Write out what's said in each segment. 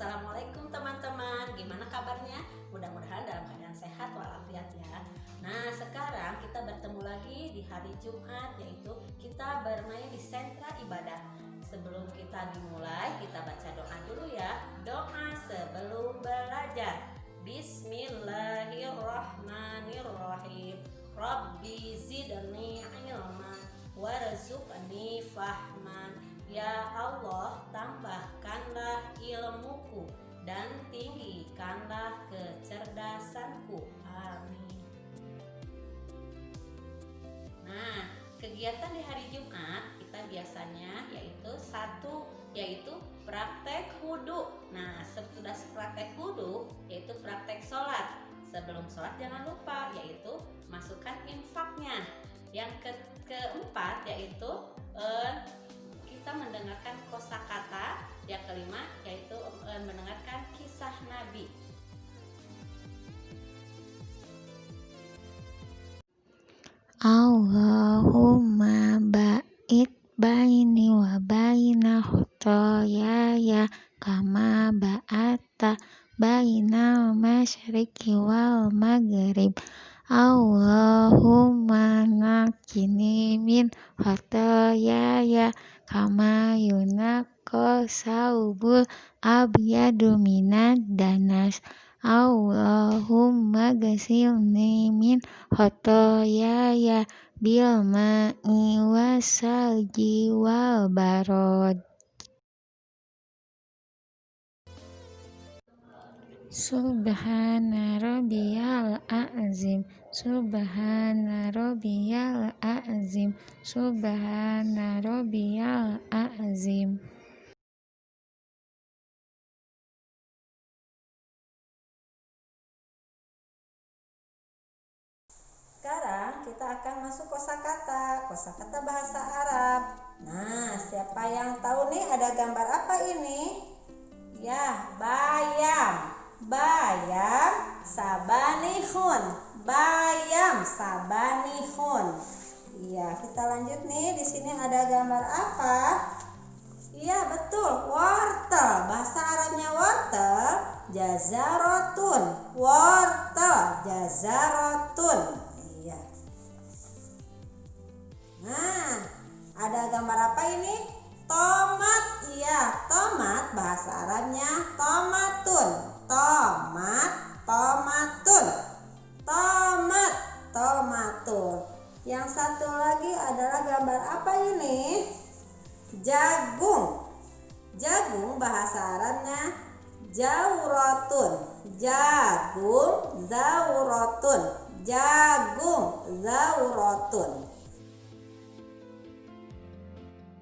Assalamualaikum teman-teman, gimana kabarnya? Mudah-mudahan dalam keadaan sehat walafiat ya. Nah, sekarang kita bertemu lagi di hari Jumat, yaitu kita bermain di sentra ibadah. Sebelum kita dimulai, kita baca doa dulu ya. Doa sebelum belajar. Bismillahirrahmanirrahim. Rabbi zidni ilman warzuqni fahman. Ya Allah, tambahkanlah ilmuku dan tinggikanlah kecerdasanku. Amin. Nah, kegiatan di hari Jumat kita biasanya yaitu praktek wudu. Nah, sesudah praktek wudu yaitu praktek sholat. Sebelum sholat jangan lupa yaitu masukkan infaknya. Yang keempat yaitu kita mendengarkan kosakata. Yang kelima yaitu mendengarkan kisah Nabi. Allahumma ba'id baini wa baina khotoyaya kama ba'atta bainal masyriqi wal maghrib. Allahumma naqqini min khotoyaya kama yunaqqa saubul abyadu minad danas. Allahumma ghsilni min khotoyaya bil ma'i wasalji wal barod. Subhana rabbiyal a'zim, subhana rabbiyal a'zim, subhana rabbiyal a'zim. Sekarang kita akan masuk kosakata bahasa Arab. Nah, siapa yang tahu nih ada gambar apa ini? Ya, bayam. Bayam sabanihun. Bayam sabanihun. Iya, kita lanjut nih. Di sini ada gambar apa? Iya, betul, wortel. Bahasa Arabnya wortel jazarotun. Wortel jazarotun. Iya. Nah, ada gambar apa ini? Tomat. Iya, tomat bahasa Arabnya tomatun. Tomat, tomatun. Tomat, tomatun. Yang satu lagi adalah gambar apa ini? Jagung. Jagung bahasa Arabnya jauratun. Jagung, zauratun. Jagung, zauratun.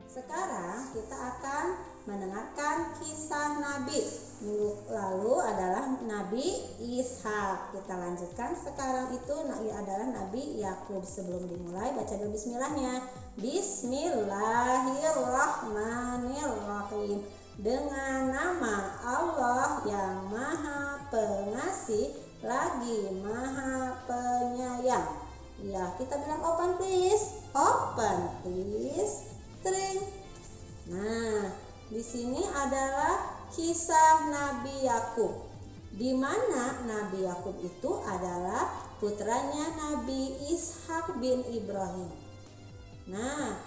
Sekarang kita akan mendengarkan kisah Nabi. Minggu lalu adalah Nabi Ishak. Kita lanjutkan. Sekarang itu adalah Nabi Yakub. Sebelum dimulai, baca dulu bismillahnya. Bismillahirrahmanirrahim. Dengan nama Allah yang Maha Pengasih lagi Maha Penyayang. Ya, kita bilang open please. Open please. String. Nah, di sini adalah kisah Nabi Yakub, di mana Nabi Yakub itu adalah putranya Nabi Ishak bin Ibrahim. Nah,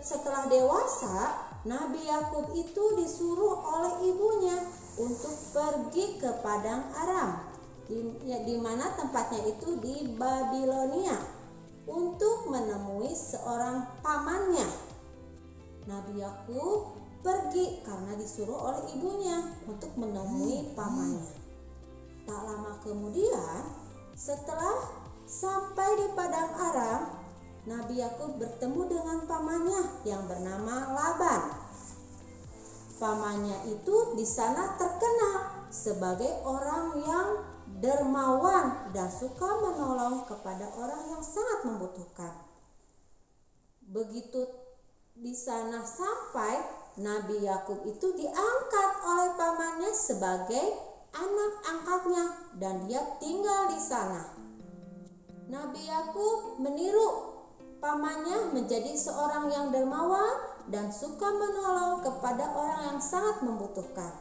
setelah dewasa, Nabi Yakub itu disuruh oleh ibunya untuk pergi ke padang Aram, di mana tempatnya itu di Babilonia, untuk menemui seorang pamannya. Nabi Yakub pergi karena disuruh oleh ibunya untuk menemui pamannya. Tak lama kemudian, setelah sampai di padang Aram, Nabi Yakub bertemu dengan pamannya yang bernama Laban. Pamannya itu di sana terkenal sebagai orang yang dermawan dan suka menolong kepada orang yang sangat membutuhkan. Begitu di sana sampai, Nabi Yakub itu diangkat oleh pamannya sebagai anak angkatnya dan dia tinggal di sana. Nabi Yakub meniru pamannya menjadi seorang yang dermawan dan suka menolong kepada orang yang sangat membutuhkan.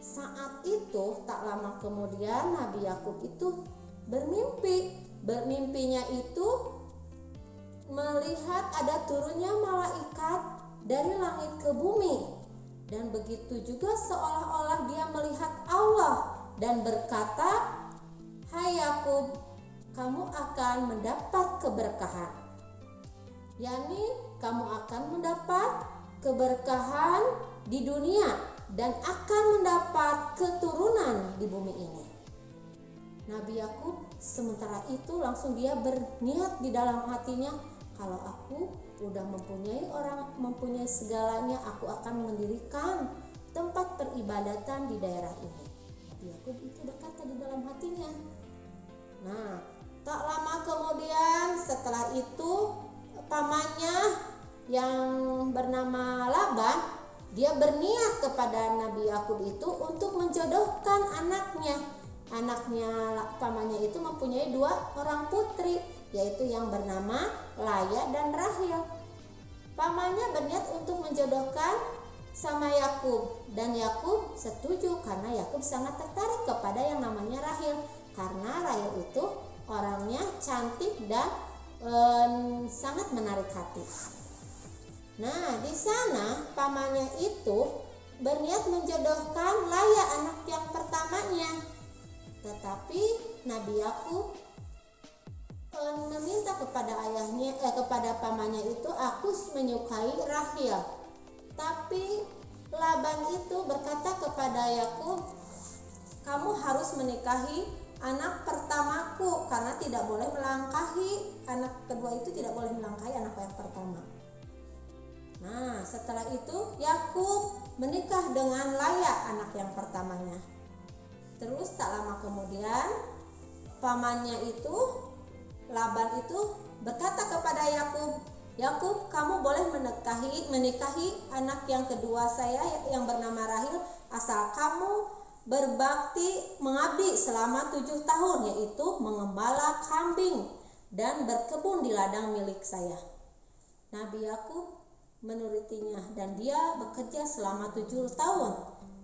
Saat itu tak lama kemudian Nabi Yakub itu bermimpi. Bermimpinya itu melihat ada turunnya malaikat dari langit ke bumi. Dan begitu juga seolah-olah dia melihat Allah dan berkata, "Hai Yakub, kamu akan mendapat keberkahan." yakni kamu akan mendapat keberkahan di dunia dan akan mendapat keturunan di bumi ini. Nabi Yakub sementara itu langsung dia berniat di dalam hatinya, kalau aku udah mempunyai segalanya, aku akan mendirikan tempat peribadatan di daerah ini. Nabi Yakub itu berkata di dalam hatinya. Nah, tak lama kemudian setelah itu pamannya yang bernama Laban, dia berniat kepada Nabi Yakub itu untuk menjodohkan anaknya. Pamannya itu mempunyai 2 orang putri, yaitu yang bernama Laya dan Rahil. Pamannya berniat untuk menjodohkan sama Yakub, dan Yakub setuju karena Yakub sangat tertarik kepada yang namanya Rahil, karena Rahil itu orangnya cantik dan sangat menarik hati. Nah, di sana pamannya itu berniat menjodohkan Laya, anak yang pertamanya. Tetapi Nabi Yakub meminta kepada pamannya itu, aku menyukai Rahil. Tapi Laban itu berkata kepada Yakub, kamu harus menikahi anak pertamaku, karena tidak boleh melangkahi anak kedua itu, tidak boleh melangkahi anak yang pertama. Nah, setelah itu Yakub menikah dengan Laya, anak yang pertamanya. Terus tak lama kemudian pamannya itu, Laban itu berkata kepada Yakub, Yakub, kamu boleh menikahi anak yang kedua saya yang bernama Rahil, asal kamu berbakti mengabdi selama 7 tahun, yaitu mengembala kambing dan berkebun di ladang milik saya. Nabi Yakub menurutinya dan dia bekerja selama 7 tahun.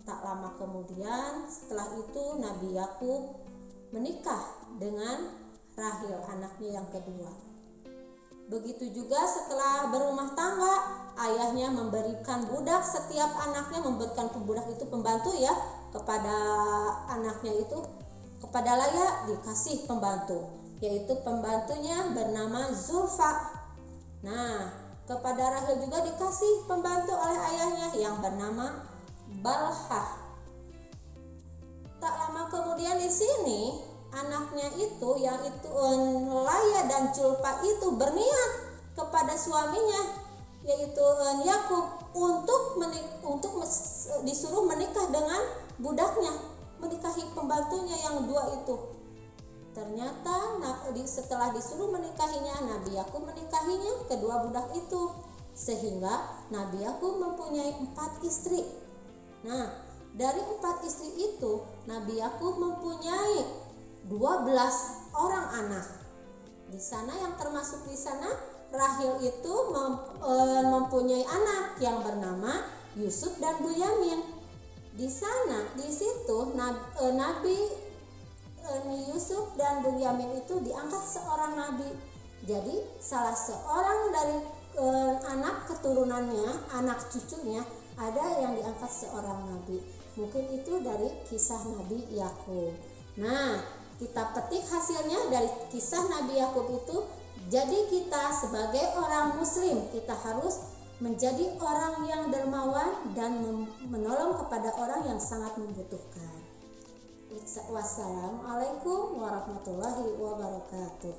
Tak lama kemudian setelah itu Nabi Yakub menikah dengan Rahil, anaknya yang kedua. Begitu juga setelah berumah tangga, ayahnya memberikan budak, setiap anaknya memberikan budak itu pembantu ya, kepada anaknya itu, kepada Laya dikasih pembantu, yaitu pembantunya bernama Zulfa. Nah, kepada Rahil juga dikasih pembantu oleh ayahnya yang bernama Balha. Tak lama kemudian di sini anaknya itu, yang itu Laya dan Zulfa itu berniat kepada suaminya, yaitu Yakub, untuk disuruh menikah dengan budaknya, menikahi pembantunya yang 2 itu. Ternyata setelah disuruh menikahinya, Nabi Yakub menikahinya kedua budak itu, sehingga Nabi Yakub mempunyai 4 istri. Nah, dari 4 istri itu Nabi Yakub mempunyai 12 orang anak. Di sana yang termasuk di sana Rahil itu mempunyai anak yang bernama Yusuf dan Bunyamin. Di situ Nabi Yusuf dan Bunyamin itu diangkat seorang nabi. Jadi salah seorang dari anak keturunannya, anak cucunya, ada yang diangkat seorang nabi. Mungkin itu dari kisah Nabi Yakub. Nah, kita petik hasilnya dari kisah Nabi Yakub itu. Jadi kita sebagai orang muslim, kita harus menjadi orang yang dermawan dan menolong kepada orang yang sangat membutuhkan. Wassalamualaikum warahmatullahi wabarakatuh.